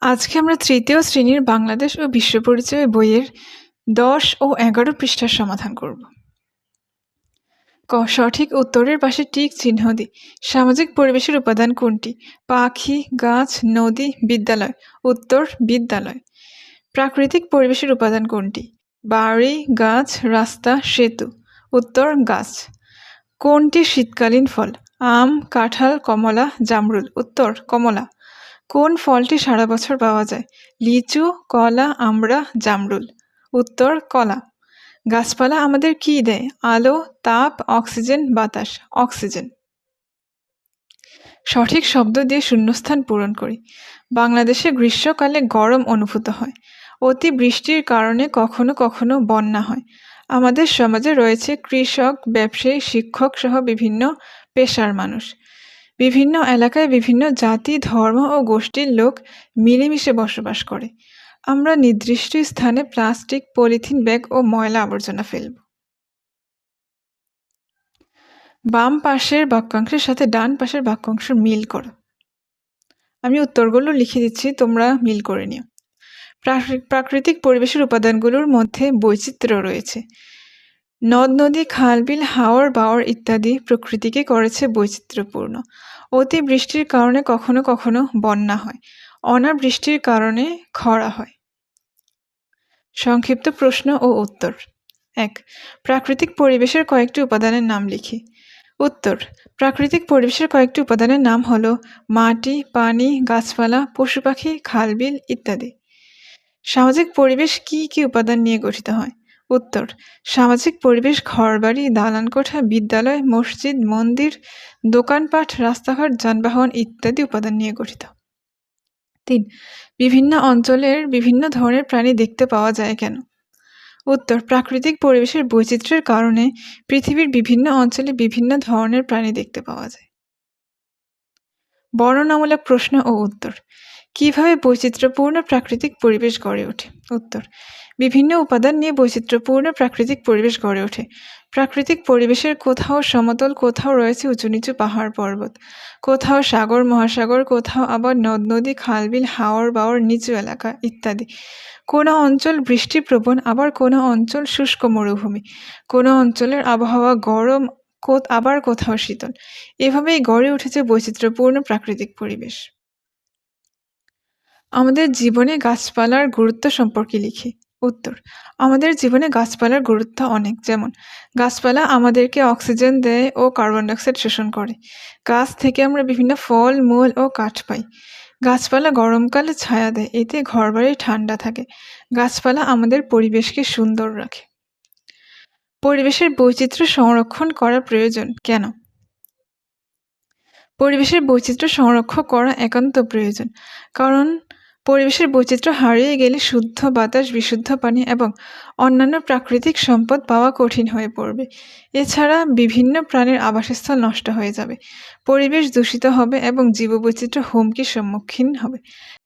আজকে আমরা তৃতীয় শ্রেণীর বাংলাদেশ ও বিশ্ব পরিচয় বইয়ের ১০ ও ১১ পৃষ্ঠার সমাধান করব। ক. সঠিক উত্তরের পাশে টিক চিহ্ন দিই। সামাজিক পরিবেশের উপাদান কোনটি? পাখি, গাছ, নদী, বিদ্যালয়। উত্তর বিদ্যালয়। প্রাকৃতিক পরিবেশের উপাদান কোনটি? বাড়ি, গাছ, রাস্তা, সেতু। উত্তর গাছ। কোনটি শীতকালীন ফল? আম, কাঁঠাল, কমলা, জামরুল। উত্তর কমলা। কোন ফলটি সারা বছর পাওয়া যায়? লিচু, কলা, আমড়া, জামরুল। উত্তর কলা। গাছপালা আমাদের কি দেয়? আলো, তাপ, অক্সিজেন, বাতাস। অক্সিজেন। সঠিক শব্দ দিয়ে শূন্যস্থান পূরণ করি। বাংলাদেশে গ্রীষ্মকালে গরম অনুভূত হয়। অতি বৃষ্টির কারণে কখনো কখনো বন্যা হয়। আমাদের সমাজে রয়েছে কৃষক, ব্যবসায়ী, শিক্ষক সহ বিভিন্ন পেশার মানুষ। বিভিন্ন এলাকায় বিভিন্ন জাতি, ধর্ম ও গোষ্ঠীর লোক মিলেমিশে বসবাস করে। আমরা নির্দিষ্ট স্থানে প্লাস্টিক, পলিথিন ব্যাগ ও ময়লা আবর্জনা ফেলব। বাম পাশের বাক্যাংশের সাথে ডান পাশের বাক্যাংশ মিল করো। আমি উত্তরগুলো লিখে দিচ্ছি, তোমরা মিল করে নিও। প্রাকৃতিক পরিবেশের উপাদানগুলোর মধ্যে বৈচিত্র্য রয়েছে। নদ নদী, খাল বিল, হাওর বাওর ইত্যাদি প্রকৃতিকে করেছে বৈচিত্র্যপূর্ণ। অতি বৃষ্টির কারণে কখনো কখনো বন্যা হয়। অনাবৃষ্টির কারণে খরা হয়। সংক্ষিপ্ত প্রশ্ন ও উত্তর। ১. প্রাকৃতিক পরিবেশের কয়েকটি উপাদানের নাম লিখি। উত্তর: প্রাকৃতিক পরিবেশের কয়েকটি উপাদানের নাম হল মাটি, পানি, গাছপালা, পশু পাখি, খালবিল ইত্যাদি। সামাজিক পরিবেশ কি কি উপাদান নিয়ে গঠিত হয়? উত্তর: সামাজিক পরিবেশ ঘরবাড়ি, দালানকোঠা, বিদ্যালয়, মসজিদ, মন্দির, দোকানপাট, রাস্তাঘাট, যানবাহন ইত্যাদি উপাদান নিয়ে গঠিত। ৩. বিভিন্ন অঞ্চলের বিভিন্ন ধরনের প্রাণী দেখতে পাওয়া যায় কেন? উত্তর: প্রাকৃতিক পরিবেশের বৈচিত্র্যের কারণে পৃথিবীর বিভিন্ন অঞ্চলে বিভিন্ন ধরনের প্রাণী দেখতে পাওয়া যায়। বর্ণনামূলক প্রশ্ন ও উত্তর। কিভাবে বৈচিত্র্যপূর্ণ প্রাকৃতিক পরিবেশ গড়ে ওঠে? উত্তর: বিভিন্ন উপাদান নিয়ে বৈচিত্র্যপূর্ণ প্রাকৃতিক পরিবেশ গড়ে ওঠে। প্রাকৃতিক পরিবেশের কোথাও সমতল, কোথাও রয়েছে উঁচু নিচু পাহাড় পর্বত, কোথাও সাগর মহাসাগর, কোথাও আবার নদ নদী, খালবিল, হাওর বাওর, নিচু এলাকা ইত্যাদি। কোনো অঞ্চল বৃষ্টিপ্রবণ, আবার কোনো অঞ্চল শুষ্ক মরুভূমি। কোনো অঞ্চলের আবহাওয়া গরম, আবার কোথাও শীতল। এভাবেই গড়ে উঠেছে বৈচিত্র্যপূর্ণ প্রাকৃতিক পরিবেশ। আমাদের জীবনে গাছপালার গুরুত্ব সম্পর্কে লিখি। উত্তর: আমাদের জীবনে গাছপালার গুরুত্ব অনেক। যেমন, গাছপালা আমাদেরকে অক্সিজেন দেয় ও কার্বন ডাইঅক্সাইড শোষণ করে। গাছ থেকে আমরা বিভিন্ন ফল, মূল ও কাঠ পাই। গাছপালা গরমকালে ছায়া দেয়, এতে ঘরবাড়ি ঠান্ডা থাকে। গাছপালা আমাদের পরিবেশকে সুন্দর রাখে। পরিবেশের বৈচিত্র্য সংরক্ষণ করা প্রয়োজন কেন? পরিবেশের বৈচিত্র্য সংরক্ষণ করা একান্ত প্রয়োজন, কারণ পরিবেশের বৈচিত্র্য হারিয়ে গেলে শুদ্ধ বাতাস, বিশুদ্ধ পানি এবং অন্যান্য প্রাকৃতিক সম্পদ পাওয়া কঠিন হয়ে পড়বে। এছাড়া বিভিন্ন প্রাণীর আবাসস্থল নষ্ট হয়ে যাবে, পরিবেশ দূষিত হবে এবং জীববৈচিত্র্য হুমকির সম্মুখীন হবে।